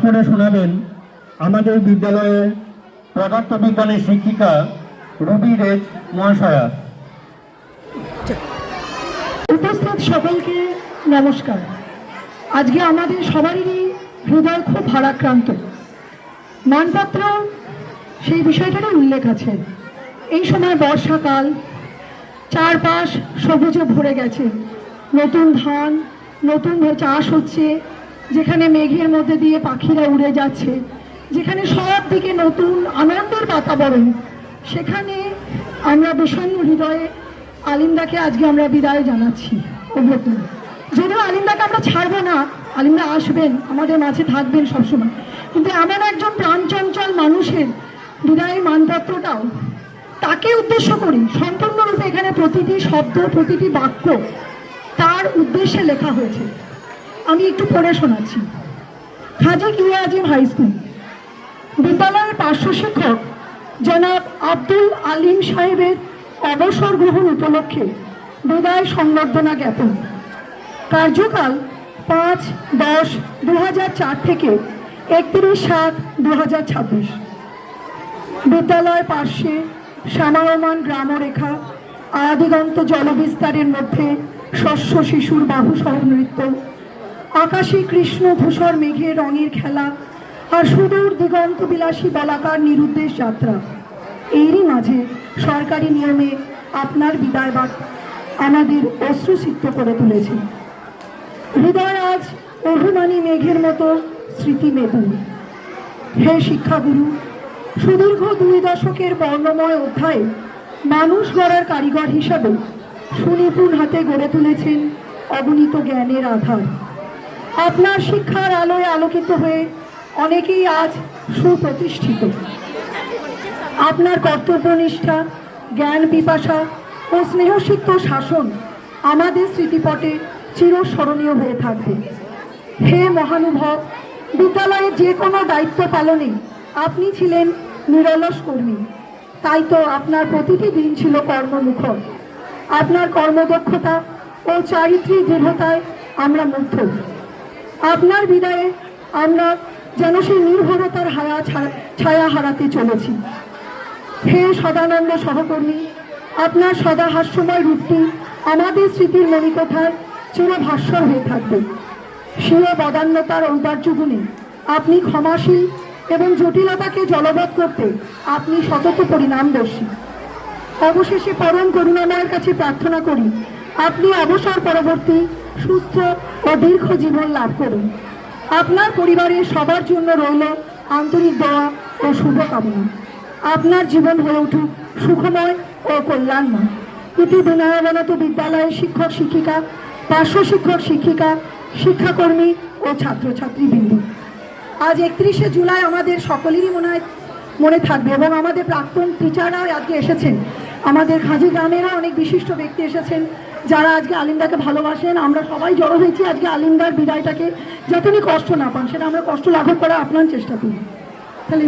করে শোনাবেন আমাদের বিদ্যালয়ের পদার্থবিজ্ঞানের শিক্ষিকা রুবি রেজ মহাশয়া। উপস্থিত সকলকে নমস্কার। আজকে আমাদের সবারই হৃদয় খুব ভারাক্রান্ত। মানপত্র সেই বিষয়টারই উল্লেখ আছে। এই সময় বর্ষাকাল, চারপাশ সবুজে ভরে গেছে, নতুন ধান নতুন চাষ হচ্ছে, যেখানে মেঘের মধ্যে দিয়ে পাখিরা উড়ে যাচ্ছে, যেখানে সব দিকে নতুন আনন্দের বাতাবরণ, সেখানে আমরা বিষণ্ণ হৃদয়ে আলিন্দাকে আজকে আমরা বিদায় জানাচ্ছি। অভ্যর্থনা যদিও আলিন্দাকে আমরা ছাড়বো না, আলিন্দা আসবেন, আমাদের মাঝে থাকবেন সবসময়, কিন্তু এমন একজন প্রাণচঞ্চল মানুষের বিদায়ের মানপত্রটাও তাকে উদ্দেশ্য করি সম্পূর্ণরূপে এখানে প্রতিটি শব্দ প্রতিটি বাক্য তার উদ্দেশ্যে লেখা হয়েছে। আমি একটু পড়ে শোনাচ্ছি। খাজা কিয়া আজিম হাই স্কুল বিদ্যালয়ের পার্শ্ব শিক্ষক জনাব আব্দুল আলিম সাহেবের অবসর গ্রহণ উপলক্ষে বিদায় সংবর্ধনা জ্ঞাপন। কার্যকাল 5-10-2004 থেকে 31-7-2026। বিদ্যালয়ের পার্শ্বে শ্যামায়মান গ্রামরেখা, আদিগন্ত জলবিস্তারের মধ্যে শস্য শিশুর বাহুসহ নৃত্য, আকাশী কৃষ্ণ ধূসর মেঘের রঙের খেলা, আর সুদূর দিগন্ত বিলাসী বলাকার নিরুদ্দেশ যাত্রা। এরই মাঝে সরকারি নিয়মে আপনার বিদায় বাক আমাদের অশ্রুসিক্ত করে তুলেছে। হৃদয় আজ অভিমানী মেঘের মতো স্মৃতি মেদু। হে শিক্ষাগুরু, সুদীর্ঘ 2 দশকের বর্ণময় অধ্যায়ে মানুষ গড়ার কারিগর হিসাবে সুনিপুণ হাতে গড়ে তুলেছেন অগণিত জ্ঞানের আধার। আপনার শিক্ষার আলোয় আলোকিত হয়ে অনেকেই আজ সুপ্রতিষ্ঠিত। আপনার কর্তব্যনিষ্ঠা, জ্ঞান পিপাসা ও স্নেহসিক্ত শাসন আমাদের স্মৃতিপটে চিরস্মরণীয় হয়ে থাকবে। হে মহানুভব, বিদ্যালয়ে যে কোনো দায়িত্ব পালনে আপনি ছিলেন নিরলস কর্মী, তাই তো আপনার প্রতিটি দিন ছিল কর্মমুখর। আপনার কর্মদক্ষতা ও চারিত্রিক দৃঢ়তায় আমরা মুগ্ধ। আপনার বিদায়ে আমরা যেন সেই নির্ভরতার ছায়া হারাতে চলেছি। হে সদানন্দ সহকর্মী, আপনার সদা হাস্যময় রূপটি আমাদের স্মৃতির মণিকোঠায় চিরভাস্বর হয়ে থাকবে। স্বীয় বদান্যতার ঔদার্য গুণে আপনি ক্ষমাশীল এবং জটিলতাকে জলবৎ করতে আপনি সতত পরিণামদর্শী। অবশেষে পরম করুণাময়ের কাছে প্রার্থনা করি আপনি অবসর পরবর্তী সুস্থ ও দীর্ঘ জীবন লাভ করুন। আপনার পরিবারের সবার জন্য রইল আন্তরিক দোয়া ও শুভকামনা। আপনার জীবন হয়ে উঠুক সুখময় ও কল্যাণময়। ইতি বিনয়াবনত বিদ্যালয়ের শিক্ষক শিক্ষিকা, পার্শ্ব শিক্ষক শিক্ষিকা, শিক্ষাকর্মী ও ছাত্রছাত্রীবৃন্দ। আজ 31শে জুলাই আমাদের সকলেরই মনে থাকবে এবং আমাদের প্রাক্তন টিচাররাও আজকে এসেছেন। আমাদের খাজি গ্রামেরও অনেক বিশিষ্ট ব্যক্তি এসেছেন যারা আজকে আলিন্দাকে ভালোবাসেন। আমরা সবাই জড়ো হয়েছি আজকে আলিন্দার বিদায়টাকে যাতে উনি কষ্ট না পান, সেটা আমরা কষ্ট লাঘব করা আপনার চেষ্টা করি। তাহলে